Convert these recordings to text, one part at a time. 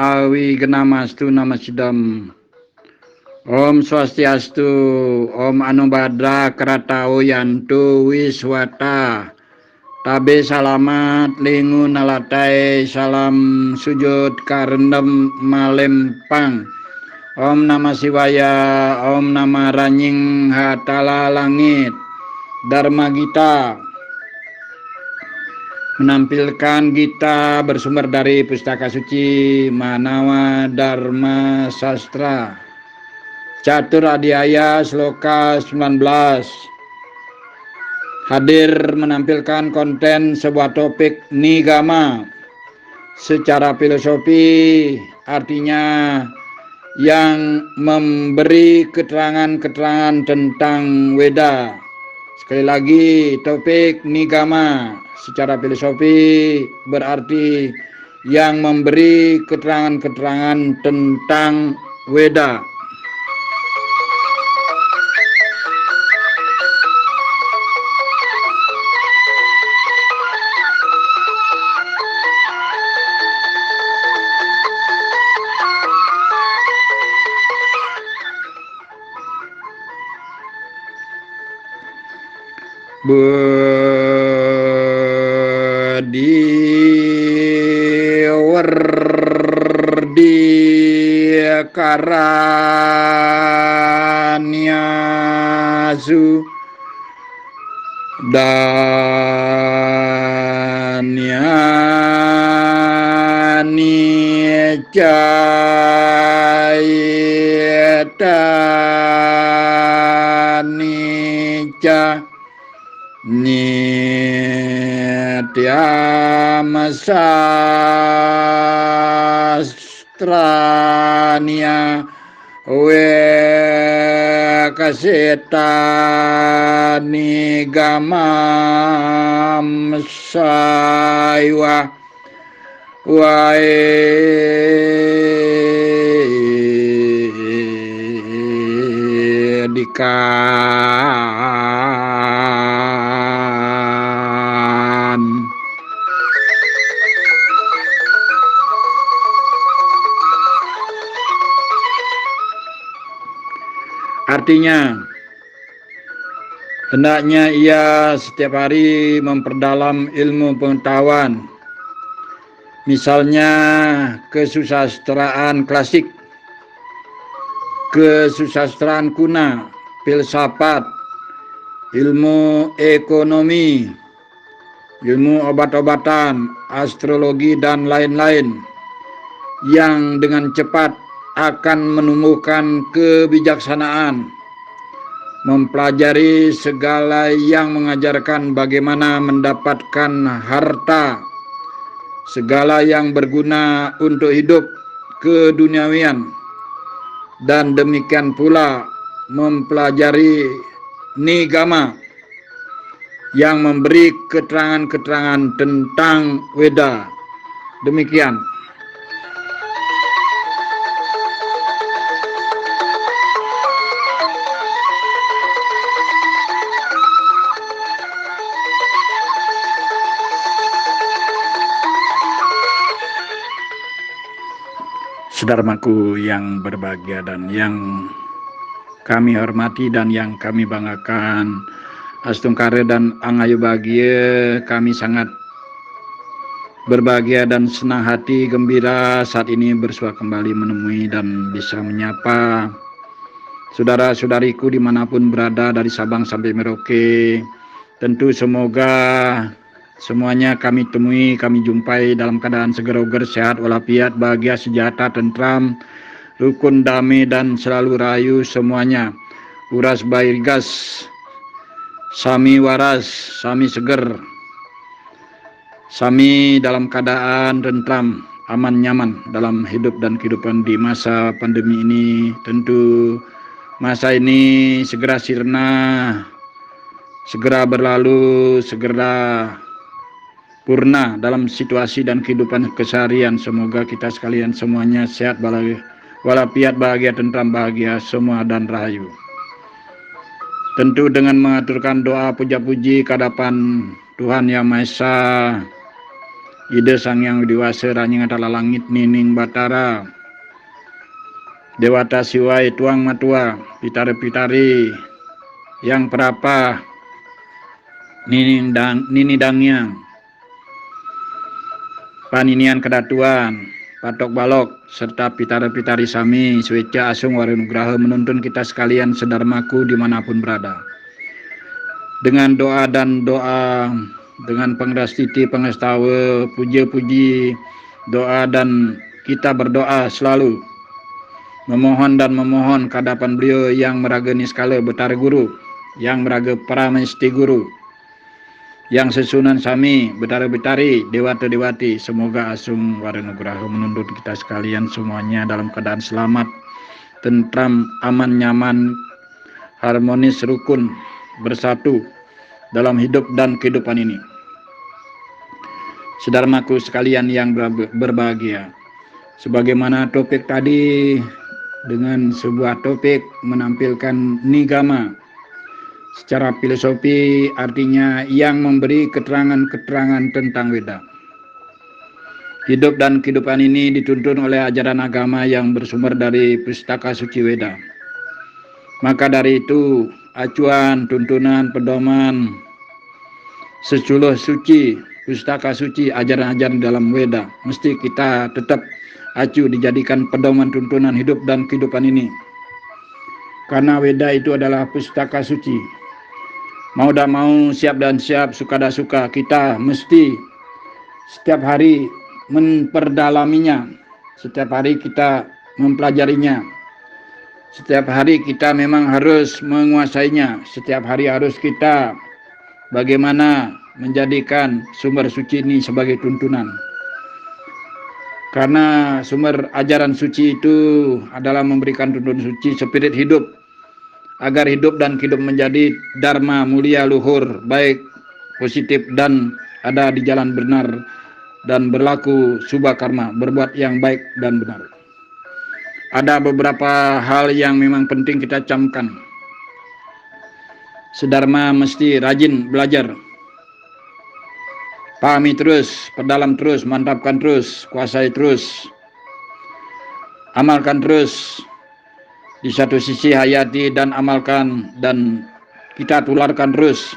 awi genamastu namasidam. Om Swastiastu, Om Anubhadra Kratau Yantu Wiswata. Tabe salamat lingu nalatai salam sujud karendem malempang. Om Namah Shivaya, Om Nama Ranying Hatala Langit. Dharma Gita menampilkan Gita bersumber dari Pustaka Suci Manawa Dharma Sastra Catur Adhyaya Sloka 19. Hadir menampilkan konten sebuah topik nigama. Secara filosofi artinya yang memberi keterangan-keterangan tentang Weda. Sekali lagi, topik nigama secara filosofi berarti yang memberi keterangan-keterangan tentang Weda. Wardi Karanyasu Danyani Caitanicha Nityam sastranya Wekaseta nigamam saiwa dikan. Artinya, hendaknya ia setiap hari memperdalam ilmu pengetahuan. Misalnya kesusastraan klasik, kesusastraan kuna, filsafat, ilmu ekonomi, ilmu obat-obatan, astrologi, dan lain-lain yang dengan cepat akan menumbuhkan kebijaksanaan, mempelajari segala yang mengajarkan bagaimana mendapatkan harta, segala yang berguna untuk hidup keduniawian, dan demikian pula mempelajari nigama yang memberi keterangan-keterangan tentang Weda. Demikian. Saudaraku yang berbahagia dan yang kami hormati dan yang kami banggakan, Astungkare dan Angayu bahagia, kami sangat berbahagia dan senang hati, gembira saat ini bersua kembali menemui dan bisa menyapa saudara-saudariku dimanapun berada dari Sabang sampai Merauke. Tentu semoga semuanya kami temui, kami jumpai dalam keadaan seger-uger, sehat walafiat, bahagia, sejahtera, tentram, rukun, damai, dan selalu rayu semuanya. Uras bairgas, sami waras, sami seger, sami dalam keadaan tentram, aman, nyaman dalam hidup dan kehidupan di masa pandemi ini. Tentu masa ini segera sirna, segera berlalu, segera purna dalam situasi dan kehidupan keseharian. Semoga kita sekalian semuanya sehat walafiat, bahagia, tentram, bahagia semua dan rahayu. Tentu dengan mengaturkan doa puja-puji ke hadapan Tuhan Yang Maha Esa, Ida Sang Yang Widiwasa Ranyang Atala Langit Nining Batara Dewata Siwai Tuang Matua Pitari-pitari yang perapa Nini Dangyang Paninian Kedatuan Patok Balok serta pitari-pitari Sami Sweca Asung Warunugraha menuntun kita sekalian sedarmaku dimanapun berada. Dengan doa dan doa, dengan pengrastiti, pengestawa, puja-puji, doa dan kita berdoa selalu memohon dan memohon kehadapan beliau yang meraga niskala Betara Guru, yang meraga Pramesti Guru, yang sesunan Sami, Betara-betari, Dewata-dewati, semoga Asung Warunugraha menuntun kita sekalian semuanya dalam keadaan selamat, tentram, aman, nyaman, harmonis, rukun, bersatu dalam hidup dan kehidupan ini. Saudaraku sekalian yang berbahagia, sebagaimana topik tadi dengan sebuah topik menampilkan nigama secara filosofi, artinya yang memberi keterangan-keterangan tentang Weda. Hidup dan kehidupan ini dituntun oleh ajaran agama yang bersumber dari Pustaka Suci Weda. Maka dari itu, acuan, tuntunan, pedoman, sejuluh suci, pustaka suci, ajaran-ajaran dalam Weda mesti kita tetap acu dijadikan pedoman tuntunan hidup dan kehidupan ini. Karena Weda itu adalah pustaka suci. Mau tak mau, siap dan siap, suka dan suka, kita mesti setiap hari memperdalaminya, setiap hari kita mempelajarinya. Setiap hari kita memang harus menguasainya. Setiap hari harus kita bagaimana menjadikan sumber suci ini sebagai tuntunan. Karena sumber ajaran suci itu adalah memberikan tuntunan suci, spirit hidup, agar hidup dan hidup menjadi dharma mulia luhur, baik, positif, dan ada di jalan benar, dan berlaku subha karma, berbuat yang baik dan benar. Ada beberapa hal yang memang penting kita camkan. Sedharma mesti rajin belajar, pahami terus, perdalam terus, mantapkan terus, kuasai terus, amalkan terus. Di satu sisi hayati dan amalkan, dan kita tularkan terus,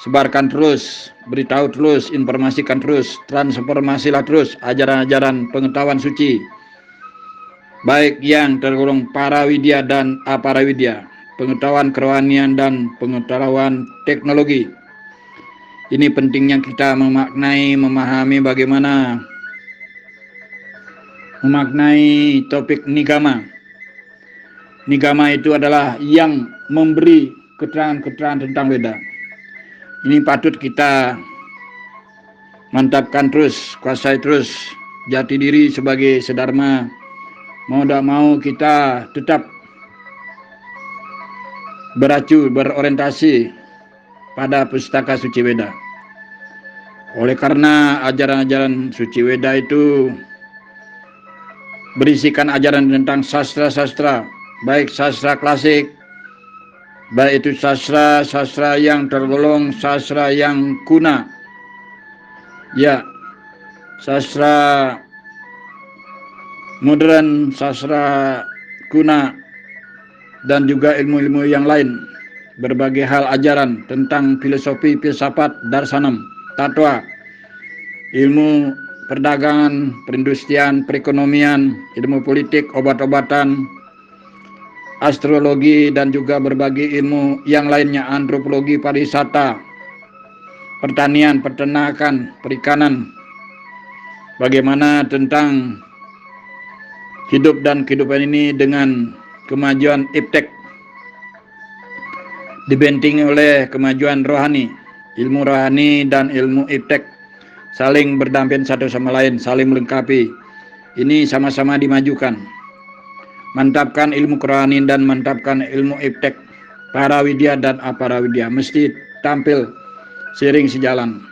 sebarkan terus, beritahu terus, informasikan terus, transformasilah terus ajaran-ajaran pengetahuan suci, baik yang tergolong parawidya dan aparawidya, pengetahuan kerohanian dan pengetahuan teknologi. Ini pentingnya kita memaknai, memahami bagaimana memaknai topik nigama. Nigama itu adalah yang memberi keterangan-keterangan tentang Weda. Ini patut kita mantapkan terus, kuasai terus jati diri sebagai sedharma. Mau tak mau kita tetap beracu, berorientasi pada pustaka suci Weda. Oleh karena ajaran-ajaran suci Weda itu berisikan ajaran tentang sastra-sastra, baik sastra klasik, baik itu sastra yang tergolong sastra yang kuna, ya, sastra modern, sastra kuna, dan juga ilmu-ilmu yang lain, berbagai hal ajaran tentang filosofi, filsafat, darsanam, tatwa, ilmu perdagangan, perindustrian, perekonomian, ilmu politik, obat-obatan, astrologi, dan juga berbagai ilmu yang lainnya, antropologi, pariwisata, pertanian, peternakan, perikanan, bagaimana tentang hidup dan kehidupan ini dengan kemajuan iptek dibentingi oleh kemajuan rohani. Ilmu rohani dan ilmu iptek saling berdampingan satu sama lain, saling melengkapi. Ini sama-sama dimajukan. Mantapkan ilmu kerohanian dan mantapkan ilmu iptek, parawidya dan aparawidya mesti tampil seiring sejalan.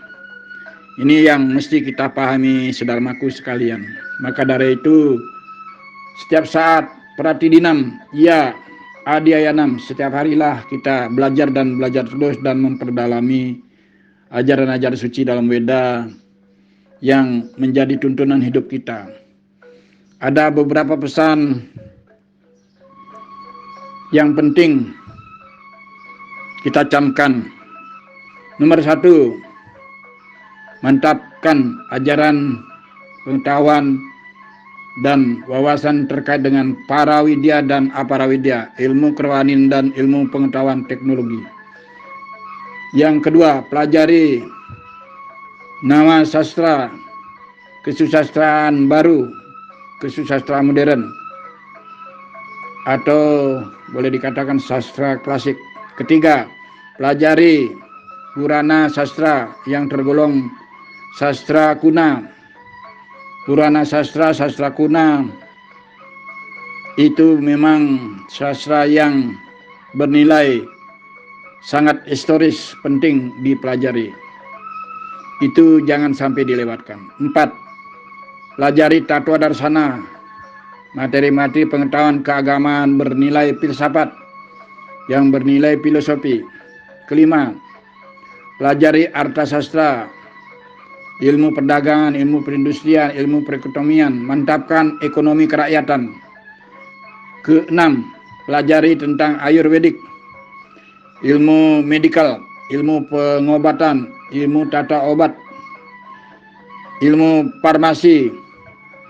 Ini yang mesti kita pahami, saudaraku sekalian. Maka dari itu, setiap saat pratidinam, ya adiayanam, setiap harilah kita belajar terus dan memperdalami ajaran-ajaran suci dalam Weda, yang menjadi tuntunan hidup kita. Ada beberapa pesan yang penting kita camkan. Nomor 1, mantapkan ajaran, pengetahuan, dan wawasan terkait dengan parawidya dan aparawidya, ilmu kerohanian dan ilmu pengetahuan teknologi. Yang kedua, pelajari nama sastra, kesusastraan baru, kesusastraan modern, atau boleh dikatakan sastra klasik. Ketiga, pelajari Purana sastra yang tergolong sastra kuna. Purana sastra, sastra kuna itu memang sastra yang bernilai sangat historis, penting dipelajari. Itu jangan sampai dilewatkan. 4, pelajari Tattwa Darsana, materi-materi pengetahuan keagamaan bernilai filsafat, yang bernilai filosofi. Kelima, pelajari Arta Sastra, ilmu perdagangan, ilmu perindustrian, ilmu perekonomian, mantapkan ekonomi kerakyatan. Keenam, pelajari tentang Ayurvedik, ilmu medikal, ilmu pengobatan, ilmu tata obat, ilmu farmasi.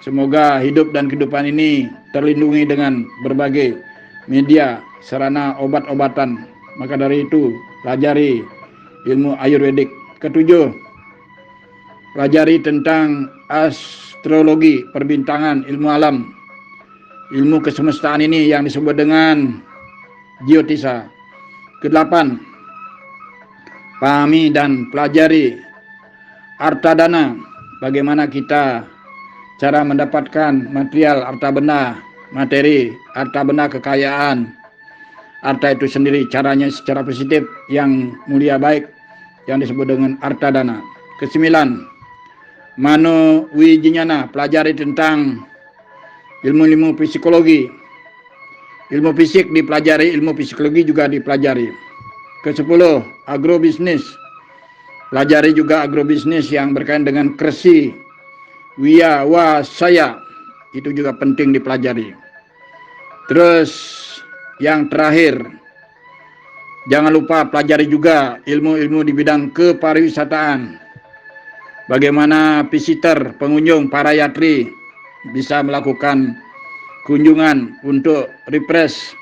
Semoga hidup dan kehidupan ini terlindungi dengan berbagai media sarana obat-obatan. Maka dari itu, pelajari ilmu Ayurvedik. Ketujuh, pelajari tentang astrologi, perbintangan, ilmu alam, ilmu kesemestaan ini yang disebut dengan geotisa. Kedelapan, pahami dan pelajari harta dana, bagaimana kita cara mendapatkan material harta benda, materi harta benda, kekayaan harta itu sendiri, caranya secara positif yang mulia baik yang disebut dengan harta dana. Kesembilan, mano wijinyana, pelajari tentang ilmu-ilmu psikologi, ilmu fisik dipelajari, ilmu psikologi juga dipelajari. Ke-10, agrobisnis, pelajari juga agrobisnis yang berkaitan dengan kresi, wiyawasaya, itu juga penting dipelajari. Terus yang terakhir, jangan lupa pelajari juga ilmu-ilmu di bidang kepariwisataan. Bagaimana visitor, pengunjung, para yatri bisa melakukan kunjungan untuk refresh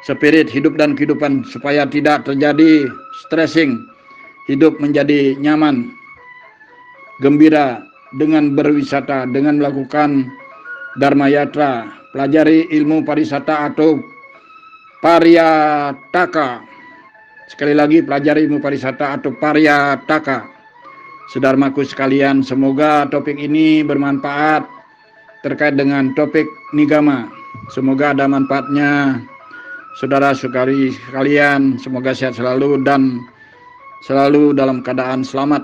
spirit hidup dan kehidupan supaya tidak terjadi stressing, hidup menjadi nyaman, gembira dengan berwisata, dengan melakukan dharma yatra. Pelajari ilmu pariwisata atau paryataka. Sekali lagi, pelajari ilmu pariwisata atau paryataka. Saudaraku sekalian, semoga topik ini bermanfaat terkait dengan topik nigama. Semoga ada manfaatnya. Saudara-saudari sekalian, semoga sehat selalu dan selalu dalam keadaan selamat,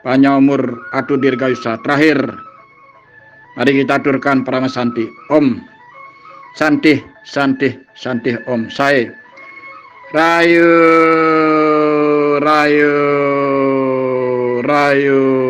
panjang umur, atu dirgayusa. Terakhir, mari kita aturkan Parama Santi. Om Santih, Santih, Santih Om. Saya Rayu, Rayu, Rayu.